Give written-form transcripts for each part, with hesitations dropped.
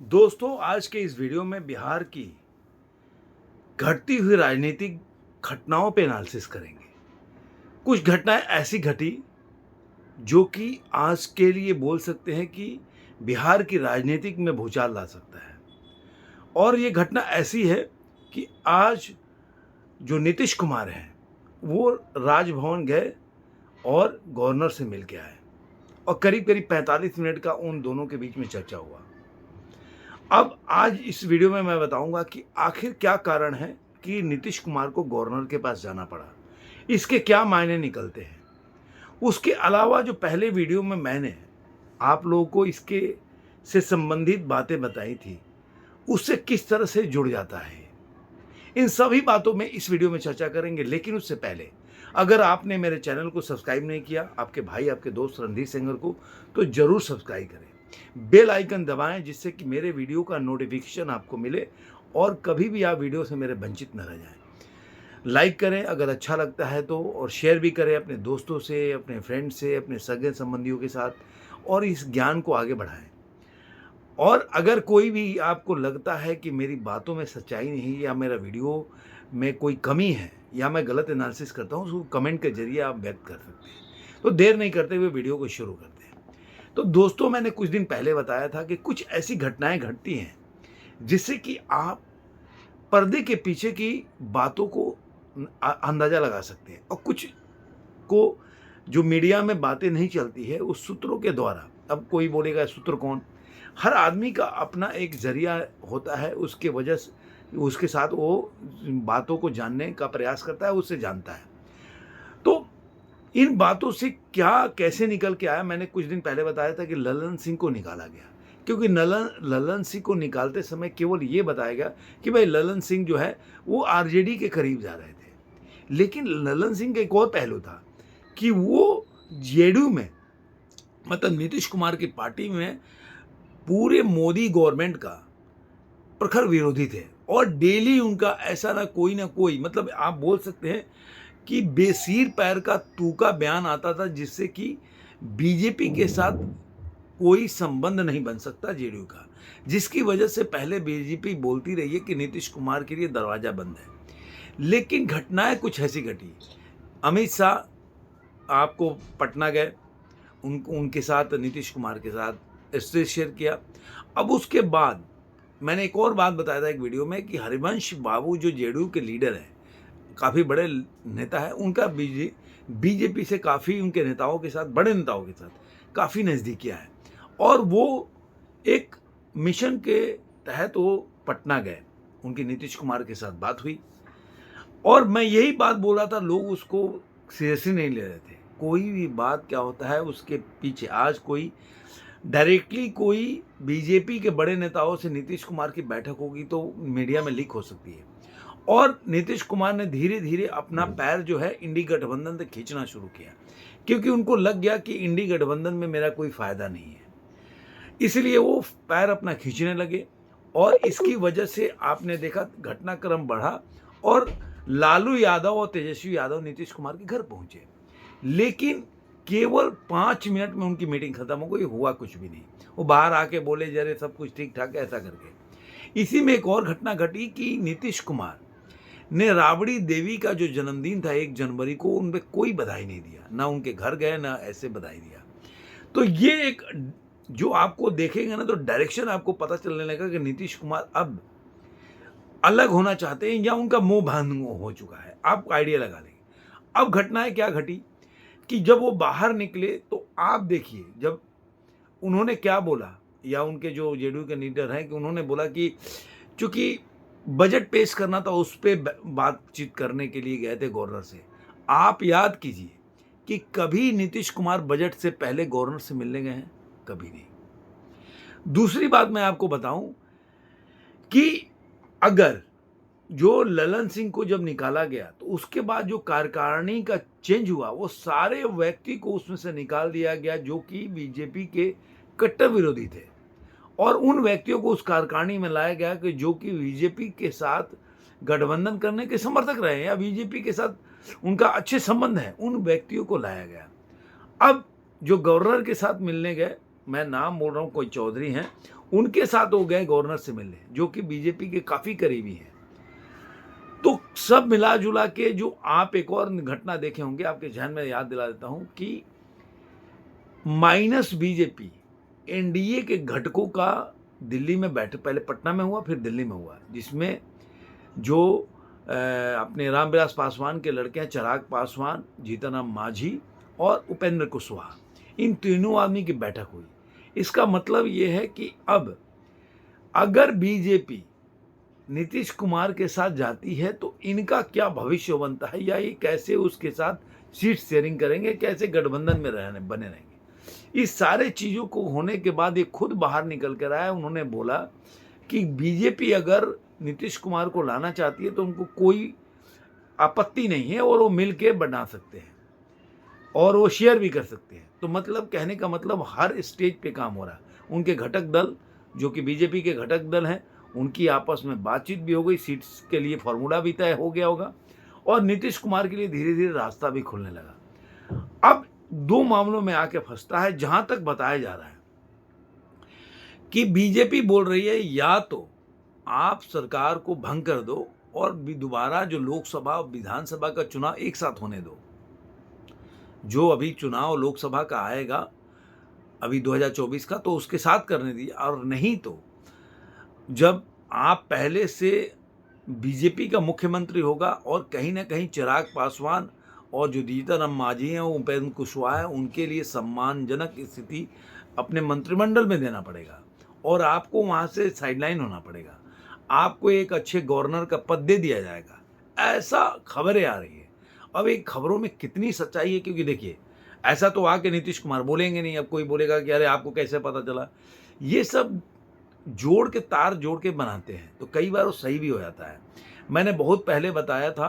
दोस्तों, आज के इस वीडियो में बिहार की घटती हुई राजनीतिक घटनाओं पे एनालिसिस करेंगे। कुछ घटनाएं ऐसी घटी जो कि आज के लिए बोल सकते हैं कि बिहार की राजनीतिक में भूचाल ला सकता है। और ये घटना ऐसी है कि आज जो नीतीश कुमार हैं, वो राजभवन गए और गवर्नर से मिल के आए और करीब-करीब 45 मिनट का उन दोनों के बीच में चर्चा हुआ। अब आज इस वीडियो में मैं बताऊंगा कि आखिर क्या कारण है कि नीतीश कुमार को गवर्नर के पास जाना पड़ा, इसके क्या मायने निकलते हैं। उसके अलावा जो पहले वीडियो में मैंने आप लोगों को इसके से संबंधित बातें बताई थी, उससे किस तरह से जुड़ जाता है, इन सभी बातों में इस वीडियो में चर्चा करेंगे। लेकिन उससे पहले अगर आपने मेरे चैनल को सब्सक्राइब नहीं किया, आपके भाई आपके दोस्त रणधीर सेंगर को, तो जरूर सब्सक्राइब करें, बेल आइकन दबाएं, जिससे कि मेरे वीडियो का नोटिफिकेशन आपको मिले और कभी भी आप वीडियो से मेरे वंचित न रह जाएं। लाइक करें अगर अच्छा लगता है तो, और शेयर भी करें अपने दोस्तों से, अपने फ्रेंड से, अपने सगे संबंधियों के साथ, और इस ज्ञान को आगे बढ़ाएं। और अगर कोई भी आपको लगता है कि मेरी बातों में सच्चाई नहीं, या मेरा वीडियो में कोई कमी है, या मैं गलत एनालिसिस करता हूँ, उसको कमेंट के जरिए आप व्यक्त कर सकते हैं। तो देर नहीं करते हुए वीडियो को शुरू करते हैं। तो दोस्तों, मैंने कुछ दिन पहले बताया था कि कुछ ऐसी घटनाएं घटती हैं जिससे कि आप पर्दे के पीछे की बातों को अंदाजा लगा सकते हैं, और कुछ को जो मीडिया में बातें नहीं चलती है उस सूत्रों के द्वारा। अब कोई बोलेगा सूत्र कौन, हर आदमी का अपना एक जरिया होता है, उसके वजह से उसके साथ वो बातों को जानने का प्रयास करता है, उससे जानता है। तो इन बातों से क्या कैसे निकल के आया, मैंने कुछ दिन पहले बताया था कि ललन सिंह को निकाला गया, क्योंकि ललन सिंह को निकालते समय केवल ये बताया गया कि भाई ललन सिंह जो है वो आरजेडी के करीब जा रहे थे। लेकिन ललन सिंह का एक और पहलू था कि वो जेडीयू में, मतलब नीतीश कुमार की पार्टी में, पूरे मोदी गवर्नमेंट का प्रखर विरोधी थे। और डेली उनका ऐसा ना कोई, मतलब आप बोल सकते हैं कि बेसिर पैर का तूका बयान आता था, जिससे कि बीजेपी के साथ कोई संबंध नहीं बन सकता जेडीयू का, जिसकी वजह से पहले बीजेपी बोलती रही है कि नीतीश कुमार के लिए दरवाजा बंद है। लेकिन घटनाएं कुछ ऐसी घटी, अमित शाह आपको पटना गए, उनके साथ नीतीश कुमार के साथ स्टेज शेयर किया। अब उसके बाद मैंने एक और बात बताया था एक वीडियो में कि हरिवंश बाबू जो जेडीयू के लीडर हैं, काफ़ी बड़े नेता है, उनका बीजेपी से काफ़ी, उनके नेताओं के साथ, बड़े नेताओं के साथ काफ़ी नज़दीकियाँ है। और वो एक मिशन के तहत वो पटना गए, उनकी नीतीश कुमार के साथ बात हुई, और मैं यही बात बोल रहा था, लोग उसको सीरियसली नहीं ले रहे थे। कोई भी बात क्या होता है उसके पीछे, आज कोई डायरेक्टली कोई बीजेपी के बड़े नेताओं से नीतीश कुमार की बैठक होगी तो मीडिया में लीक हो सकती है। और नीतीश कुमार ने धीरे धीरे अपना पैर जो है इंडी गठबंधन से खींचना शुरू किया, क्योंकि उनको लग गया कि इंडी गठबंधन में मेरा कोई फायदा नहीं है, इसलिए वो पैर अपना खींचने लगे। और इसकी वजह से आपने देखा घटनाक्रम बढ़ा, और लालू यादव और तेजस्वी यादव नीतीश कुमार के घर पहुंचे। लेकिन केवल 5 मिनट में उनकी मीटिंग खत्म हो गई, हुआ कुछ भी नहीं। वो बाहर आके बोले जरे सब कुछ ठीक ठाक है, ऐसा करके। इसी में एक और घटना घटी कि नीतीश कुमार ने राबड़ी देवी का जो जन्मदिन था 1 जनवरी को, उनपे कोई बधाई नहीं दिया, ना उनके घर गए, ना ऐसे बधाई दिया। तो ये एक, जो आपको देखेंगे ना तो डायरेक्शन आपको पता चलने लगा कि नीतीश कुमार अब अलग होना चाहते हैं, या उनका मोह भंग हो चुका है। आप आइडिया लगा लेंगे। अब घटनाएं क्या घटी कि जब वो बाहर निकले तो आप देखिए, जब उन्होंने क्या बोला, या उनके जो जेडीयू के लीडर हैं, कि उन्होंने बोला कि चूंकि बजट पेश करना था, उस पर बातचीत करने के लिए गए थे गवर्नर से। आप याद कीजिए कि कभी नीतीश कुमार बजट से पहले गवर्नर से मिलने गए हैं? कभी नहीं। दूसरी बात मैं आपको बताऊं कि अगर जो ललन सिंह को जब निकाला गया तो उसके बाद जो कार्यकारिणी का चेंज हुआ, वो सारे व्यक्ति को उसमें से निकाल दिया गया जो कि बीजेपी के कट्टर विरोधी थे, और उन व्यक्तियों को उस कार्यकारिणी में लाया गया कि जो कि बीजेपी के साथ गठबंधन करने के समर्थक रहे हैं, या बीजेपी के साथ उनका अच्छे संबंध है, उन व्यक्तियों को लाया गया। अब जो गवर्नर के साथ मिलने गए, मैं नाम बोल रहा हूँ, कोई चौधरी हैं, उनके साथ वो गए गवर्नर से मिलने, जो कि बीजेपी के काफ़ी करीबी हैं। तो सब मिला जुला के जो आप एक और घटना देखे होंगे, आपके ज़हन में याद दिला देता हूँ कि माइनस बीजेपी एनडीए के घटकों का दिल्ली में बैठक पहले पटना में हुआ, फिर दिल्ली में हुआ, जिसमें जो अपने रामविलास पासवान के लड़के हैं चिराग पासवान, जीतनराम मांझी और उपेंद्र कुशवाहा, इन तीनों आदमी की बैठक हुई। इसका मतलब ये है कि अब अगर बीजेपी नीतीश कुमार के साथ जाती है तो इनका क्या भविष्य बनता है, या ये कैसे उसके साथ सीट शेयरिंग करेंगे, कैसे गठबंधन में बने रहेंगे। इस सारे चीज़ों को होने के बाद ये खुद बाहर निकल कर आया। उन्होंने बोला कि बीजेपी अगर नीतीश कुमार को लाना चाहती है तो उनको कोई आपत्ति नहीं है और वो मिल के बना सकते हैं और वो शेयर भी कर सकते हैं। तो मतलब कहने का मतलब हर स्टेज पे काम हो रहा है। उनके घटक दल जो कि बीजेपी के घटक दल हैं, उनकी आपस में बातचीत भी हो गई, सीट्स के लिए फॉर्मूला भी तय हो गया होगा और नीतीश कुमार के लिए धीरे धीरे रास्ता भी खुलने लगा। अब दो मामलों में आके फंसता है, जहां तक बताया जा रहा है कि बीजेपी बोल रही है या तो आप सरकार को भंग कर दो और दोबारा जो लोकसभा और विधानसभा का चुनाव एक साथ होने दो। जो अभी चुनाव लोकसभा का आएगा अभी 2024 का, तो उसके साथ करने दीजिए, और नहीं तो जब आप पहले से बीजेपी का मुख्यमंत्री होगा और कहीं ना कहीं चिराग पासवान और जो जीतनराम मांझी हैं, उपेंद्र कुशवाहा है, उनके लिए सम्मानजनक स्थिति अपने मंत्रिमंडल में देना पड़ेगा और आपको वहाँ से साइडलाइन होना पड़ेगा। आपको एक अच्छे गवर्नर का पद दे दिया जाएगा, ऐसा खबरें आ रही है। अब एक खबरों में कितनी सच्चाई है, क्योंकि देखिए ऐसा तो आके नीतीश कुमार बोलेंगे नहीं। अब कोई बोलेगा कि अरे आपको कैसे पता चला। ये सब जोड़ के तार जोड़ के बनाते हैं, तो कई बार वो सही भी हो जाता है। मैंने बहुत पहले बताया था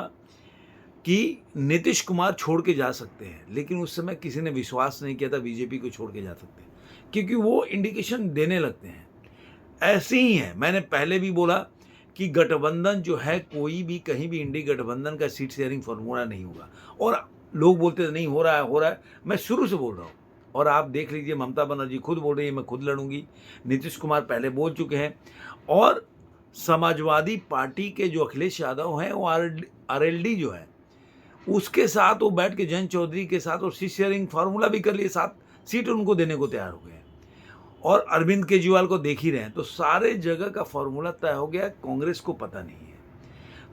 कि नीतीश कुमार छोड़ के जा सकते हैं, लेकिन उस समय किसी ने विश्वास नहीं किया था बीजेपी को छोड़ के जा सकते हैं, क्योंकि वो इंडिकेशन देने लगते हैं। ऐसे ही है, मैंने पहले भी बोला कि गठबंधन जो है, कोई भी कहीं भी इंडी गठबंधन का सीट शेयरिंग फॉर्मूला नहीं होगा। और लोग बोलते थे नहीं हो रहा है। मैं शुरू से बोल रहा हूँ, और आप देख लीजिए ममता बनर्जी खुद बोल रही है मैं खुद लड़ूंगी। नीतीश कुमार पहले बोल चुके हैं, और समाजवादी पार्टी के जो अखिलेश यादव हैं, वो आरएलडी जो है उसके साथ वो बैठ के जयंत चौधरी के साथ और सीट शेयरिंग फार्मूला भी कर लिए, 7 सीट उनको देने को तैयार हो गए। और अरविंद केजरीवाल को देख ही रहे हैं, तो सारे जगह का फॉर्मूला तय हो गया, कांग्रेस को पता नहीं है।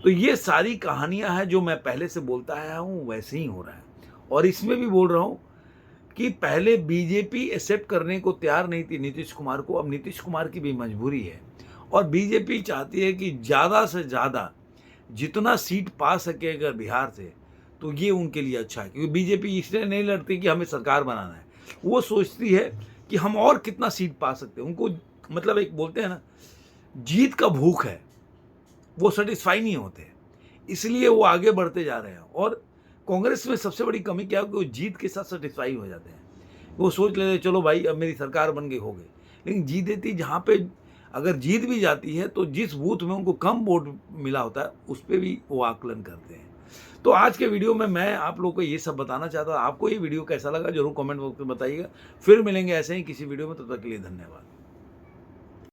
तो ये सारी कहानियां हैं जो मैं पहले से बोलता आया हूं, वैसे ही हो रहा है। और इसमें भी बोल रहा हूं कि पहले बीजेपी एक्सेप्ट करने को तैयार नहीं थी नीतीश कुमार को, अब नीतीश कुमार की भी मजबूरी है और बीजेपी चाहती है कि ज़्यादा से ज़्यादा जितना सीट पा सके अगर बिहार से, तो ये उनके लिए अच्छा है। क्योंकि बीजेपी इसलिए नहीं लड़ती कि हमें सरकार बनाना है, वो सोचती है कि हम और कितना सीट पा सकते हैं। उनको मतलब एक बोलते हैं ना, जीत का भूख है, वो सेटिस्फाई नहीं होते, इसलिए वो आगे बढ़ते जा रहे हैं। और कांग्रेस में सबसे बड़ी कमी क्या है कि वो जीत के साथ सेटिस्फाई हो जाते हैं। वो सोच लेते हैं चलो भाई अब मेरी सरकार बन गई, हो गई। लेकिन जीत देती, जहाँ पे अगर जीत भी जाती है तो जिस बूथ में उनको कम वोट मिला होता है उस पर भी वो आकलन करते हैं। तो आज के वीडियो में मैं आप लोगों को ये सब बताना चाहता हूँ। आपको ये वीडियो कैसा लगा जरूर कमेंट बॉक्स में बताइएगा। फिर मिलेंगे ऐसे ही किसी वीडियो में, तब तक के लिए धन्यवाद।